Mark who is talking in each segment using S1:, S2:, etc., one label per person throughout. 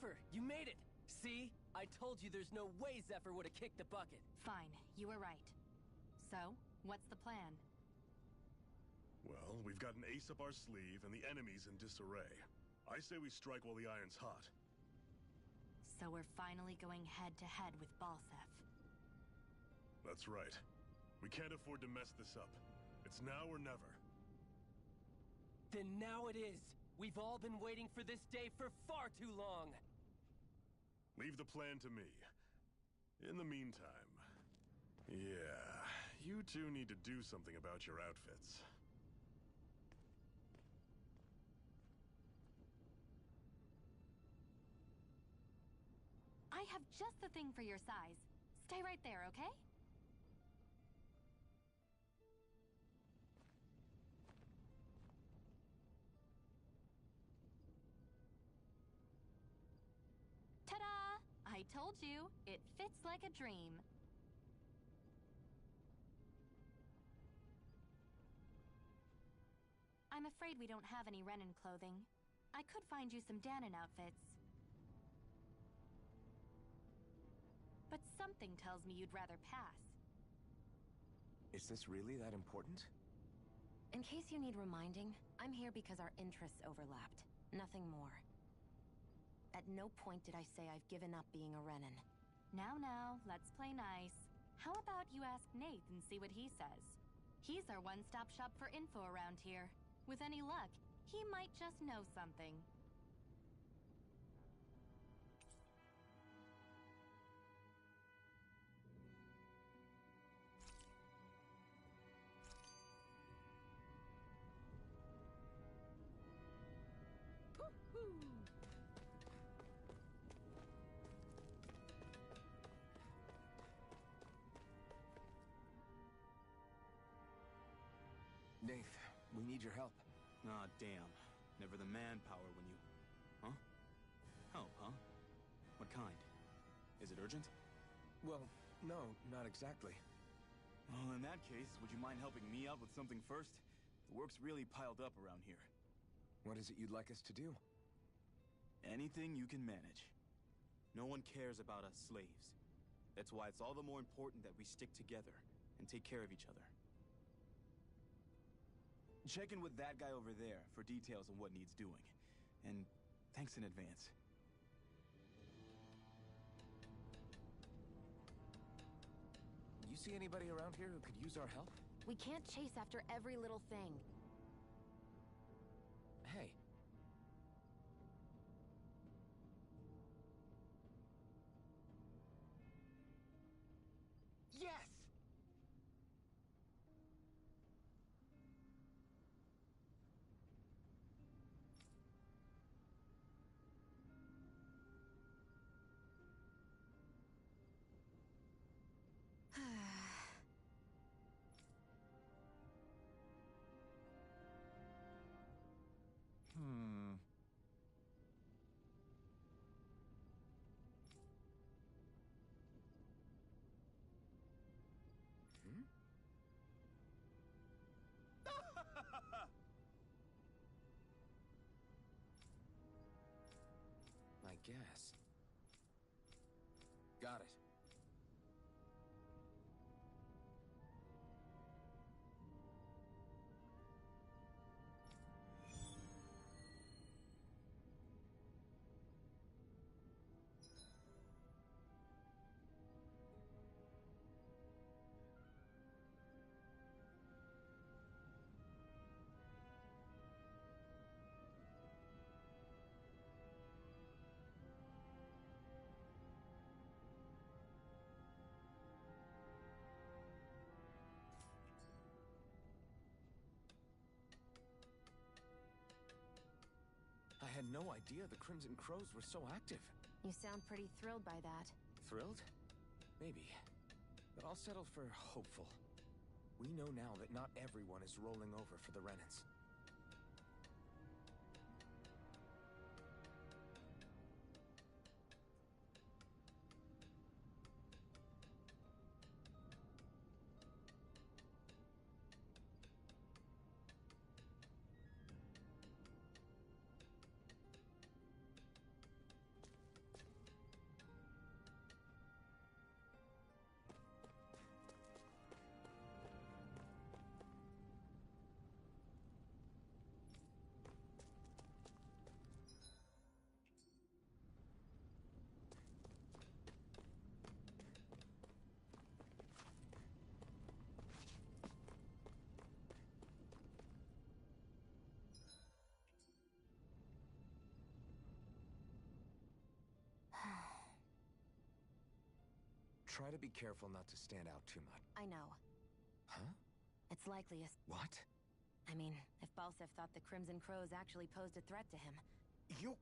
S1: Zephyr, you made it! See? I told you there's no way Zephyr would have kicked the bucket.
S2: Fine, you were right. So, what's the plan?
S3: Well, we've got an ace up our sleeve and the enemy's in disarray. I say we strike while the iron's hot.
S2: So we're finally going head-to-head with Balseph.
S3: That's right. We can't afford to mess this up. It's now or never.
S1: Then now it is! We've all been waiting for this day for far too long!
S3: Leave the plan to me. In the meantime... yeah, you two need to do something about your outfits.
S2: I have just the thing for your size. Stay right there, okay? Ta-da! I told you, it fits like a dream. I'm afraid we don't have any Renan clothing. I could find you some Dahnan outfits. But something tells me you'd rather pass.
S4: Is this really that important?
S5: In case you need reminding, I'm here because our interests overlapped. Nothing more. At no point did I say I've given up being a Renan.
S2: Now, let's play nice. How about you ask Nath and see what he says? He's our one-stop shop for info around here. With any luck, he might just know something.
S4: Nath, we need your help.
S6: Ah, damn. Never the manpower when you... Huh? Help, huh? What kind? Is it urgent?
S4: Well, no, not exactly.
S6: Well, in that case, would you mind helping me out with something first? The work's really piled up around here.
S4: What is it you'd like us to do?
S6: Anything you can manage. No one cares about us slaves. That's why it's all the more important that we stick together and take care of each other. Check in with that guy over there for details on what needs doing. And thanks in advance.
S4: You see anybody around here who could use our help?
S5: We can't chase after every little thing.
S4: Hey. Yes! Hmm. I guess. Got it. I had no idea the Crimson Crows were so active.
S5: You sound pretty thrilled by that.
S4: Thrilled? Maybe. But I'll settle for hopeful. We know now that not everyone is rolling over for the Renans. Try to be careful not to stand out too much.
S5: I know.
S4: Huh?
S5: It's likely a...
S4: What?
S5: I mean, if Balseph thought the Crimson Crows actually posed a threat to him.
S4: You...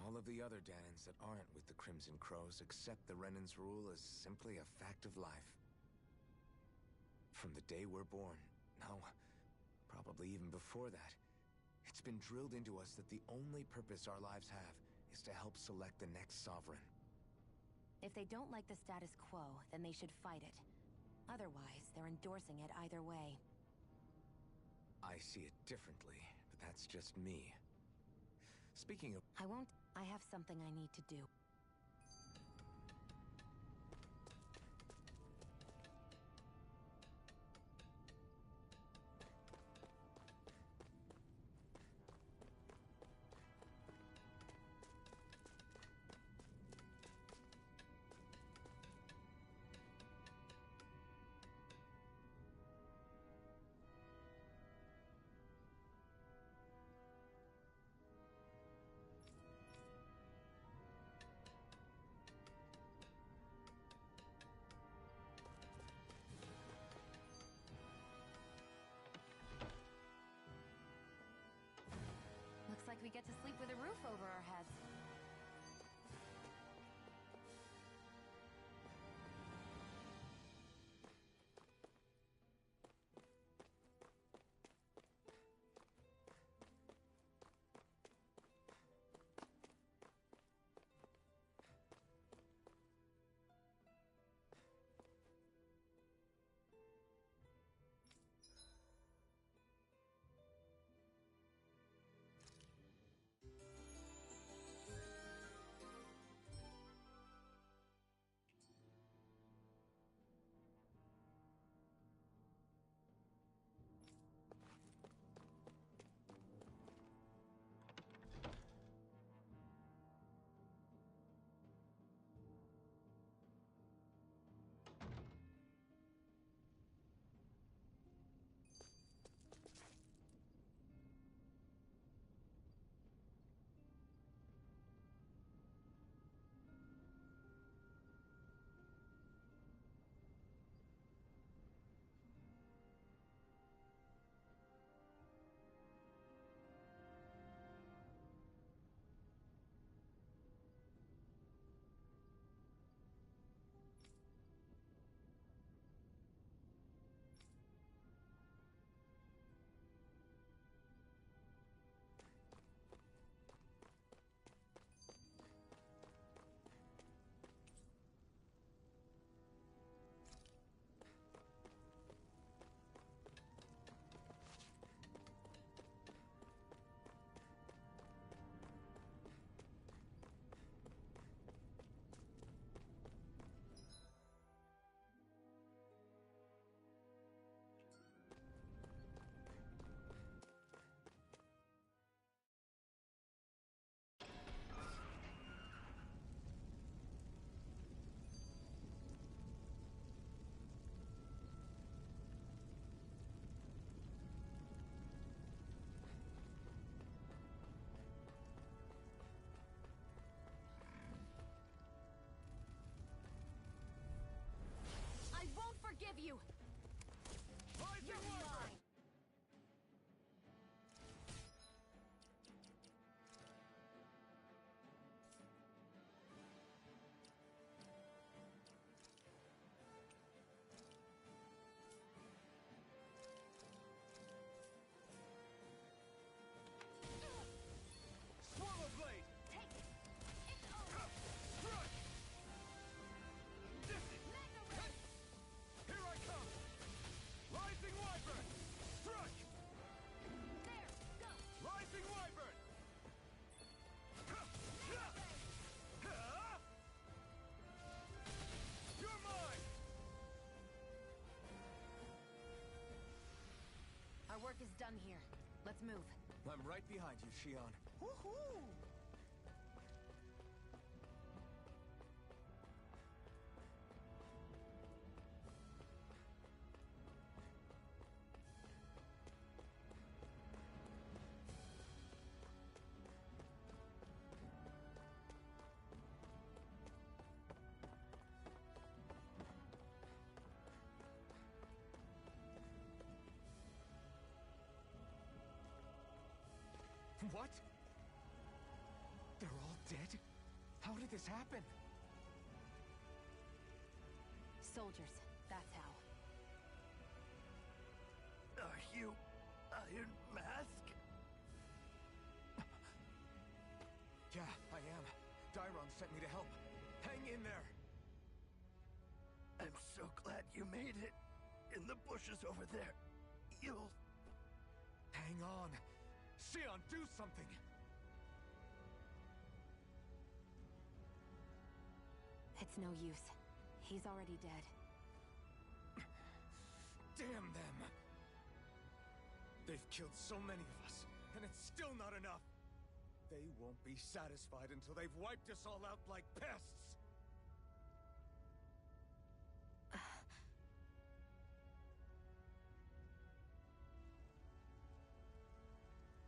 S4: All of the other Dahnans that aren't with the Crimson Crows accept the Renan's rule as simply a fact of life. From the day we're born, no, probably even before that, it's been drilled into us that the only purpose our lives have is to help select the next sovereign.
S5: If they don't like the status quo, then they should fight it. Otherwise, they're endorsing it either way.
S4: I see it differently, but that's just me. Speaking of...
S5: I have something I need to do. Looks like we get to sleep with a roof over our heads. Forgive you! You're mine!
S3: Swallow Blade!
S5: Take it! It's over!
S3: Crush! Dizzy!
S5: Mega Ray!
S3: Here I come! Rising Wyvern! Struck!
S5: There! Go!
S3: Rising Wyvern! You're mine!
S5: Our work is done here. Let's move.
S4: I'm right behind you, Shionne.
S5: Woohoo!
S4: What? They're all dead? How did this happen?
S5: Soldiers, that's how.
S7: Are you Iron Mask?
S4: Yeah, I am. Dairon sent me to help. Hang in there!
S7: I'm so glad you made it. In the bushes over there. You'll...
S4: Hang on. Xion, do something!
S5: It's no use. He's already dead.
S4: Damn them! They've killed so many of us, and it's still not enough! They won't be satisfied until they've wiped us all out like pests!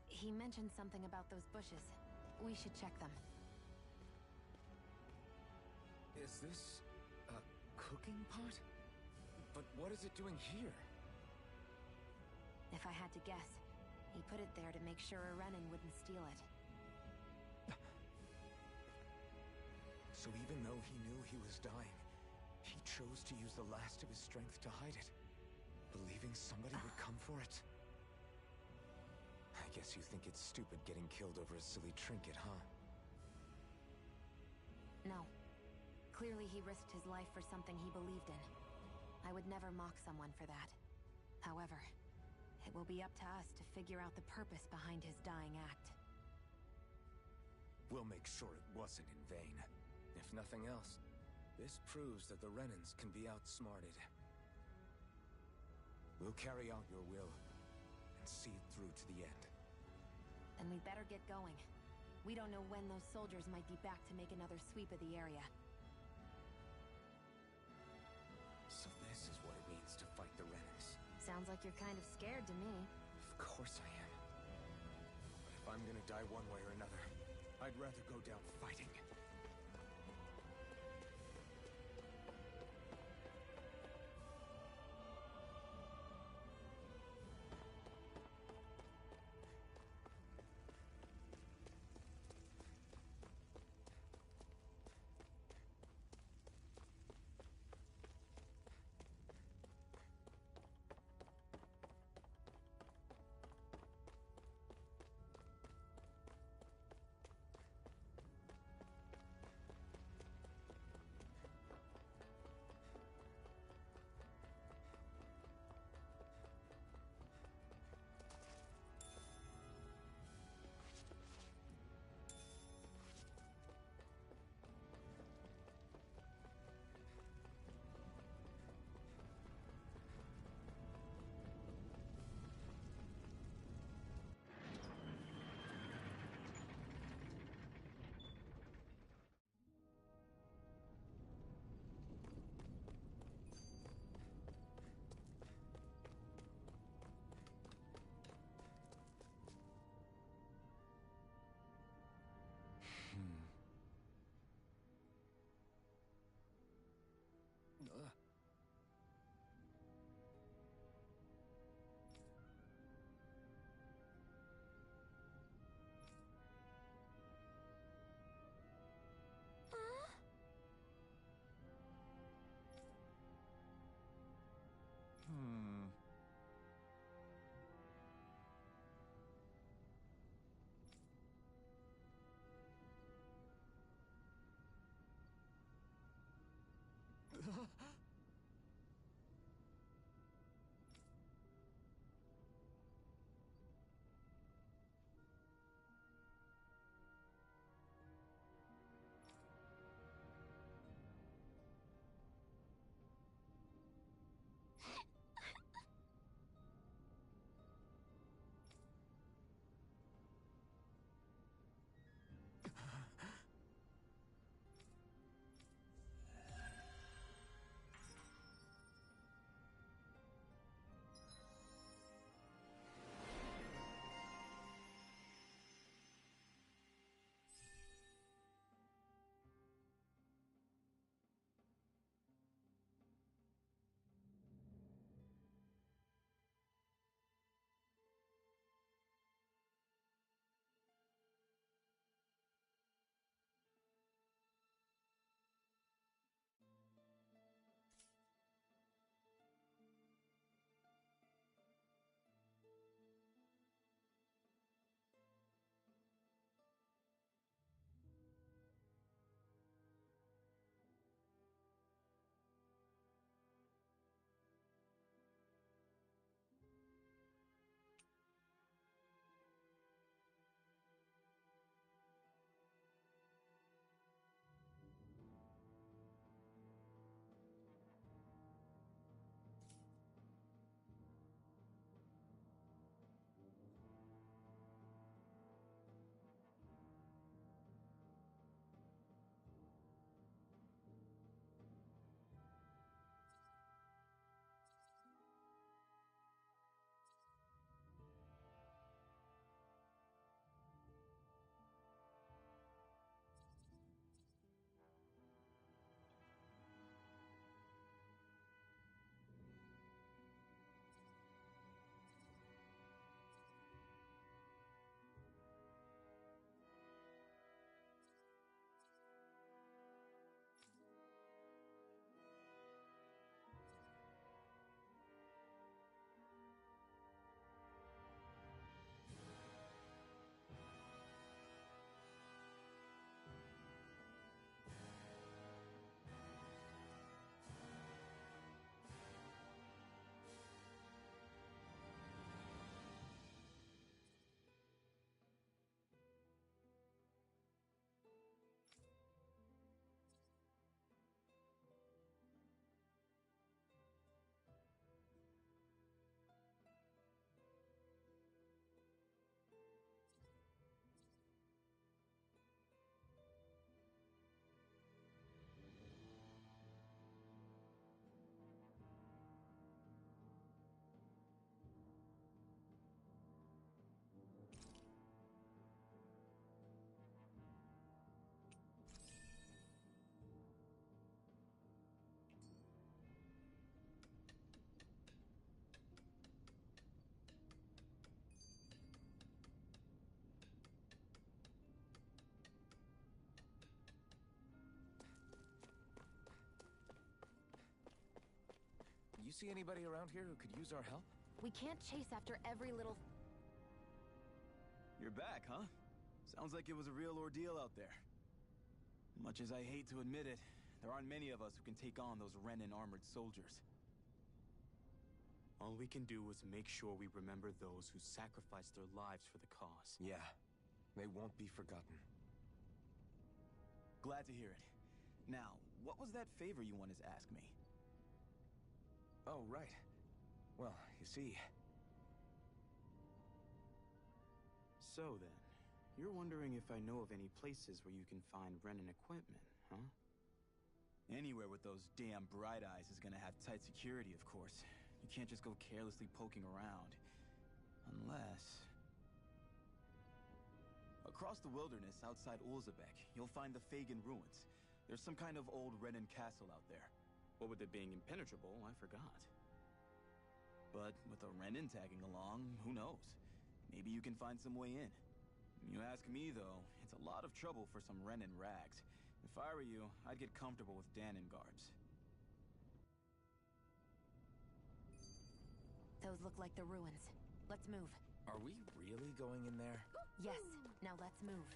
S5: He mentioned something about those bushes. We should check them.
S4: Is this a cooking pot? But what is it doing here?
S5: If I had to guess, he put it there to make sure a Renan wouldn't steal it.
S4: So even though he knew he was dying, he chose to use the last of his strength to hide it, believing somebody would come for it. I guess you think it's stupid getting killed over a silly trinket, huh?
S5: No. Clearly he risked his life for something he believed in. I would never mock someone for that. However, it will be up to us to figure out the purpose behind his dying act.
S4: We'll make sure it wasn't in vain. If nothing else, this proves that the Renans can be outsmarted. We'll carry out your will, and see it through to the end.
S5: Then we'd better get going. We don't know when those soldiers might be back to make another sweep of the area.
S4: So this is what it means to fight the Renans.
S5: Sounds like you're kind of scared to me.
S4: Of course I am. But if I'm gonna die one way or another, I'd rather go down fighting. You see anybody around here who could use our help?
S5: We can't chase after every little...
S6: You're back, huh? Sounds like it was a real ordeal out there. Much as I hate to admit it, there aren't many of us who can take on those Renan armored soldiers. All we can do is make sure we remember those who sacrificed their lives for the cause.
S4: Yeah, they won't be forgotten.
S6: Glad to hear it. Now, what was that favor you wanted to ask me?
S4: Oh, right. Well, you see...
S6: So then, you're wondering if I know of any places where you can find Renan equipment, huh? Anywhere with those damn bright eyes is gonna have tight security, of course. You can't just go carelessly poking around. Unless... Across the wilderness outside Ulzebek, you'll find the Fagin ruins. There's some kind of old Renan castle out there. What with it being impenetrable, I forgot. But with a Renan tagging along, who knows? Maybe you can find some way in. You ask me, though, it's a lot of trouble for some Renan rags. If I were you, I'd get comfortable with Danon garbs.
S5: Those look like the ruins. Let's move.
S4: Are we really going in there?
S5: Yes, now let's move.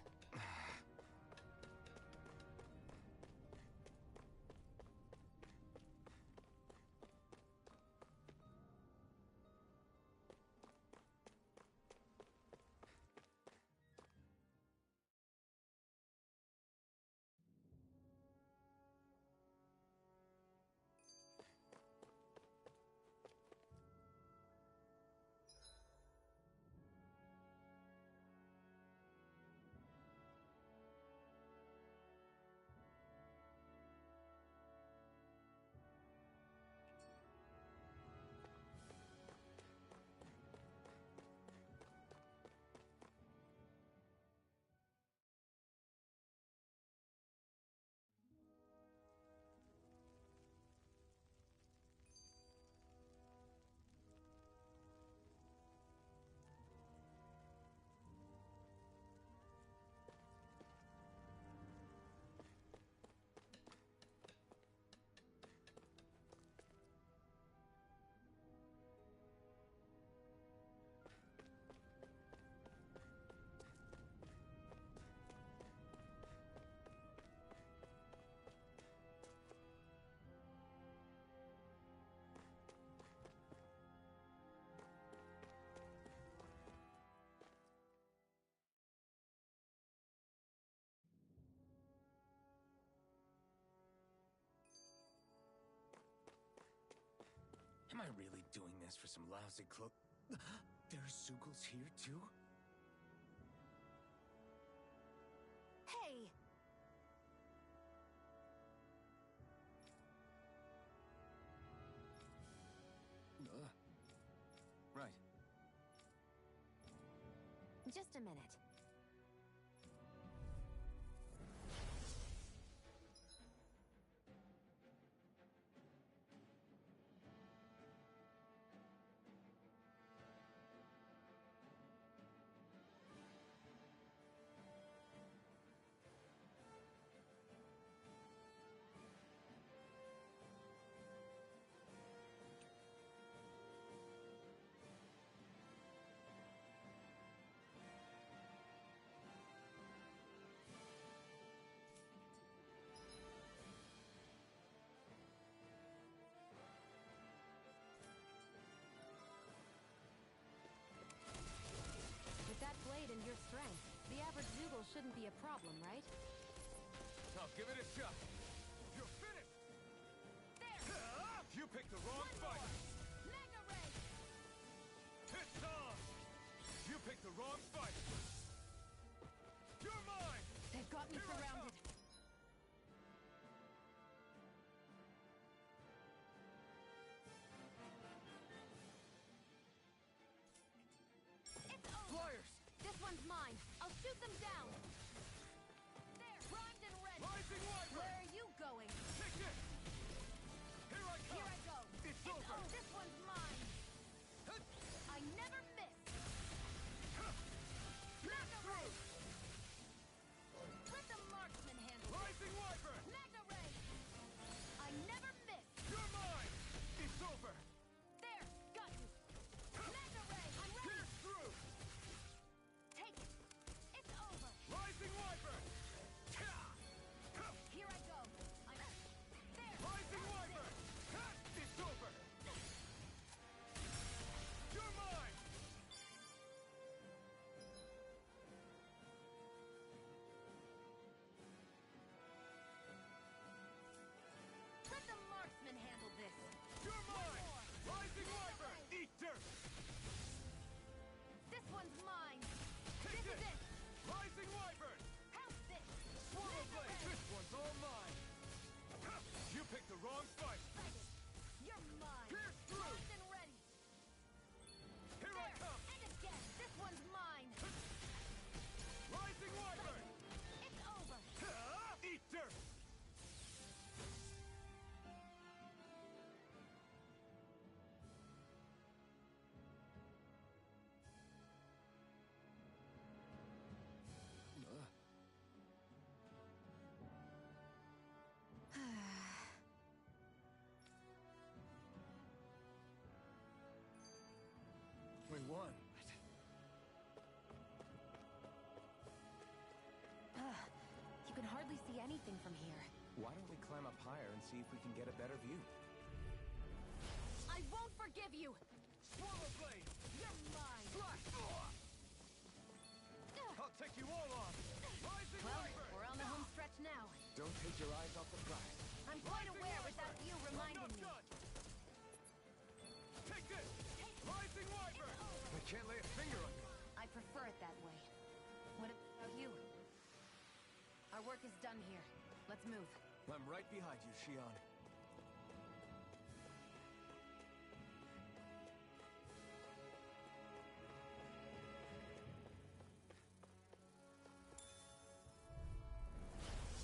S4: Am I really doing this for some lousy clo- There's Zugals here, too?
S5: Hey!
S4: Right.
S5: Just a minute. With that blade and your strength, the average Zugal shouldn't be a problem, right?
S4: I'll give it a shot. You're finished! You picked the wrong fight!
S5: Mega Ray!
S4: It's on! You picked the wrong fight! You're mine!
S5: They've got me surrounded. It's over.
S4: Flyers!
S5: This one's mine. I'll shoot them down. There, primed and ready.
S4: Rising Wyvern!
S5: Where are you
S4: see if we can get a better view.
S5: I won't forgive you!
S7: Swallow blade!
S5: You're mine!
S7: Slash! I'll take you all on! Rising
S5: Well,
S7: Wyvern!
S5: we're on the home stretch now.
S4: Don't take your eyes off the prize.
S5: I'm quite aware with that view reminding me.
S7: Take this! Rising Wyvern!
S4: I can't lay a finger on you.
S5: I prefer it that way. What about you? Our work is done here. Let's move.
S4: I'm right behind you, Shion.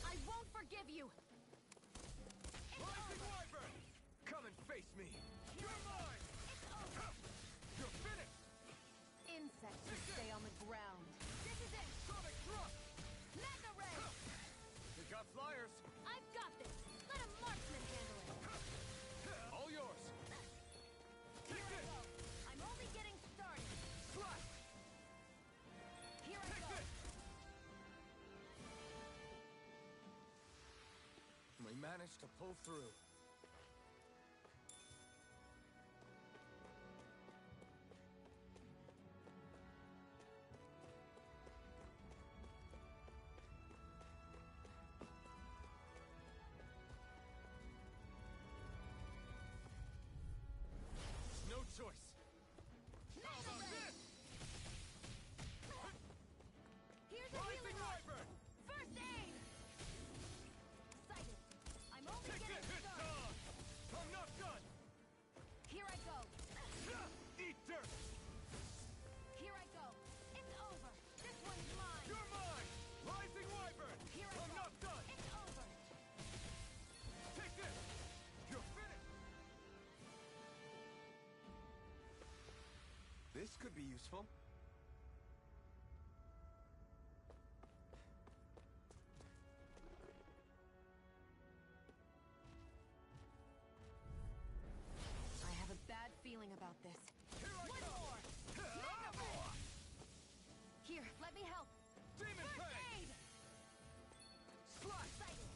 S5: I won't forgive you!
S7: Rising Wyvern!
S4: Come and face me!
S7: You're mine!
S5: It's over!
S7: You're finished!
S5: Insects should stay on the ground. This is it!
S7: Sonic thrust!
S5: Mega Ray!
S4: We got flyers!
S5: I've got this! Let a marksman handle it!
S4: All yours!
S5: Here I go! I'm only getting started!
S7: Slash!
S5: Here I
S7: Take
S5: go!
S7: this!
S4: We managed to pull through.
S7: No choice!
S5: Mega Ray! Here's a
S7: Rising
S5: healing arc!
S7: Wyvern!
S5: First aid! Sighted! I'm only
S7: Take
S5: getting
S7: this!
S5: started!
S7: I'm not done!
S5: Here I go!
S7: Eat dirt!
S5: Here I go! It's over! This one's mine!
S7: You're mine! Rising Wyvern!
S5: Here I
S7: I'm
S5: go!
S7: not done!
S5: It's over!
S7: Take this! You're finished!
S4: This could be useful.
S5: I have a bad feeling about this.
S7: Here I
S5: One
S7: come!
S5: more! Mega Ray! Here, let me help!
S7: Demon
S5: First
S7: Fang!
S5: aid!
S7: Slash!
S5: Sighted!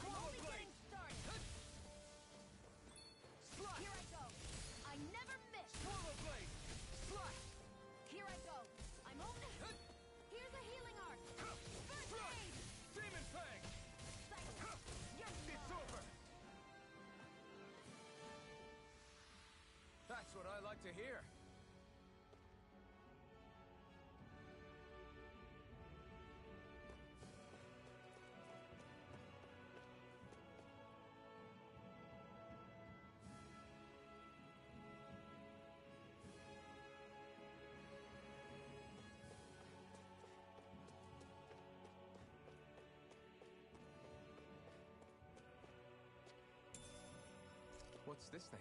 S5: I'm
S7: Swallow
S5: only
S7: blade!
S5: getting started!
S7: Slash!
S5: Here I go! I never miss!
S7: Swallow blade! Slash!
S5: Here I go! I'm only... Here's a healing arc! First
S7: Slash!
S5: aid!
S7: Demon Fang!
S5: Sighted! You're
S7: It's over!
S4: That's what I like to hear. What's this thing?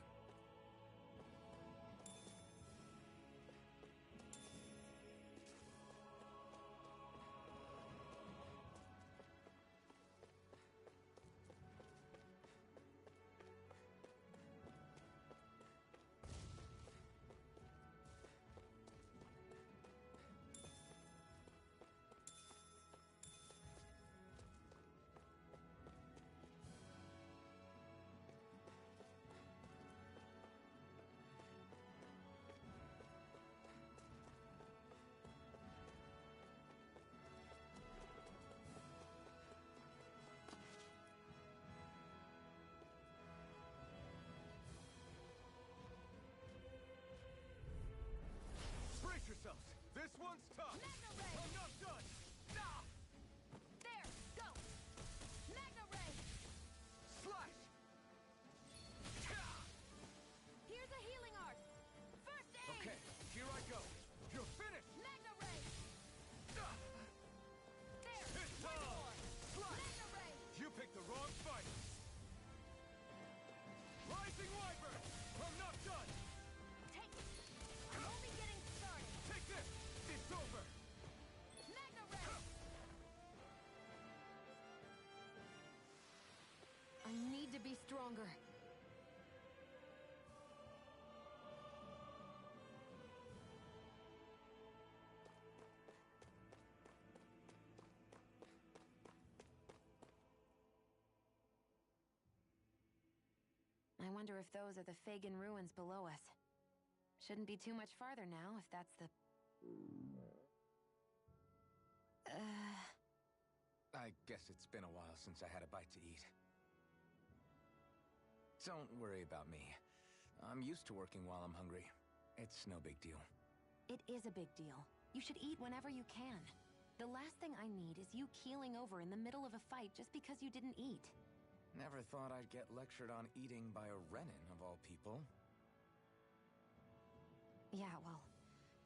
S7: Brace yourselves! This one's tough!
S5: Mega Ray!
S7: I'm not done! Ah!
S5: There! Go! Mega Ray!
S7: Slash!
S5: Here's a healing arc! First aid!
S7: Okay, here I go! You're finished!
S5: Mega Ray!
S7: Ah!
S5: There!
S7: It's
S5: One
S7: on!
S5: more!
S7: Slash!
S5: Mega Ray!
S7: You picked the wrong fight! Rising Wyvern! I'm not done!
S5: Take it! I'm only getting started!
S7: Take this! It's over!
S5: wonder if those are the Fagin ruins below us. Shouldn't be too much farther now, if that's the...
S4: I guess it's been a while since I had a bite to eat. Don't worry about me. I'm used to working while I'm hungry. It's no big deal.
S5: It is a big deal. You should eat whenever you can. The last thing I need is you keeling over in the middle of a fight just because you didn't eat.
S4: Never thought I'd get lectured on eating by a Renin, of all people.
S5: Yeah, well,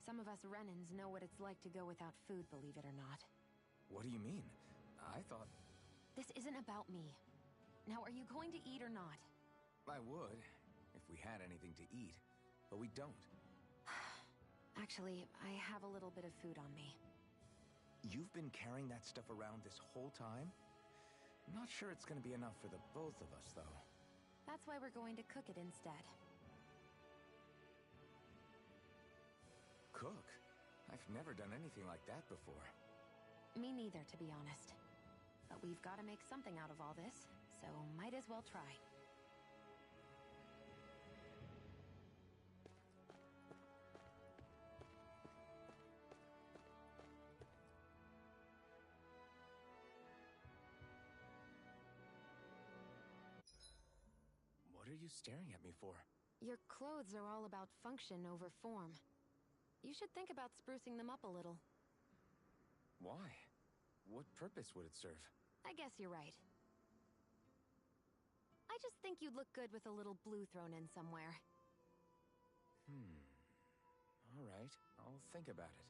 S5: some of us Renins know what it's like to go without food, believe it or not.
S4: What do you mean? I thought...
S5: This isn't about me. Now, are you going to eat or not?
S4: I would, if we had anything to eat, but we don't.
S5: Actually, I have a little bit of food on me.
S4: You've been carrying that stuff around this whole time? Not sure it's gonna be enough for the both of us, though.
S5: That's why we're going to cook it instead.
S4: Cook? I've never done anything like that before.
S5: Me neither, to be honest. But we've got to make something out of all this, so might as well try.
S4: What are you staring at me for?
S5: Your clothes are all about function over form. You should think about sprucing them up a little.
S4: Why? What purpose would it serve?
S5: I guess you're right. I just think you'd look good with a little blue thrown in somewhere.
S4: All right, I'll think about it.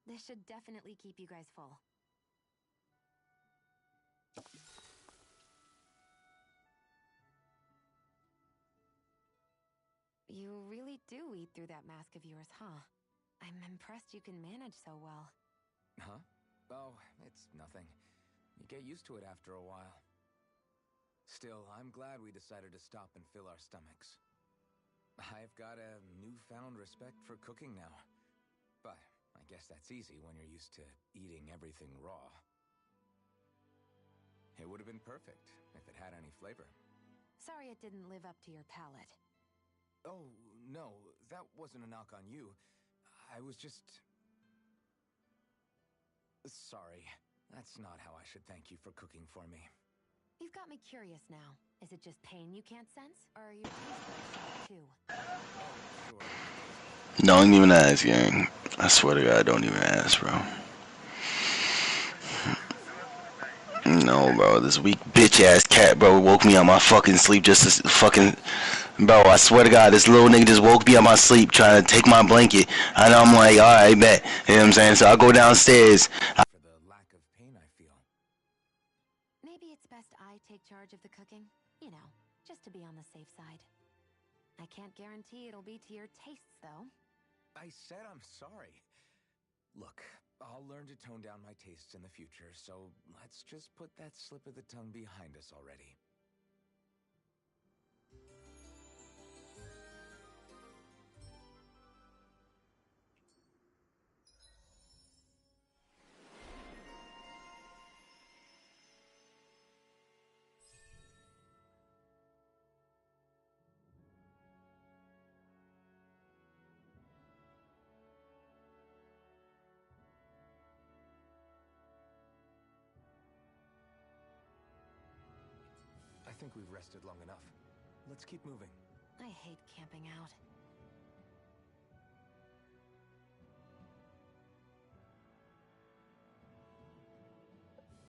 S5: This should definitely keep you guys full. You really do eat through that mask of yours, huh? I'm impressed you can manage so well.
S4: Huh? Oh, it's nothing. You get used to it after a while. Still, I'm glad we decided to stop and fill our stomachs. I've got a newfound respect for cooking now. But I guess that's easy when you're used to eating everything raw. It would have been perfect if it had any flavor.
S5: Sorry it didn't live up to your palate.
S4: Oh, no, that wasn't a knock on you. I was just... Sorry. That's not how I should thank you for cooking for me.
S5: You've got me curious now. Is it just pain you can't sense? Or are your taste buds sharp too?
S4: Sure.
S8: Don't even ask, gang. I swear to God, don't even ask, bro. No, bro, this weak bitch-ass cat, bro, woke me out my fucking sleep just to fucking... Bro, I swear to God, this little nigga just woke me out my sleep trying to take my blanket. And I'm like, alright, bet. You know what I'm saying? So I go downstairs.
S4: For the lack of pain I feel.
S5: Maybe it's best I take charge of the cooking. You know, just to be on the safe side. I can't guarantee it'll be to your tastes, though.
S4: I said I'm sorry. Look, I'll learn to tone down my tastes in the future, so let's just put that slip of the tongue behind us already. I think we've rested long enough. Let's keep moving.
S5: I hate camping out.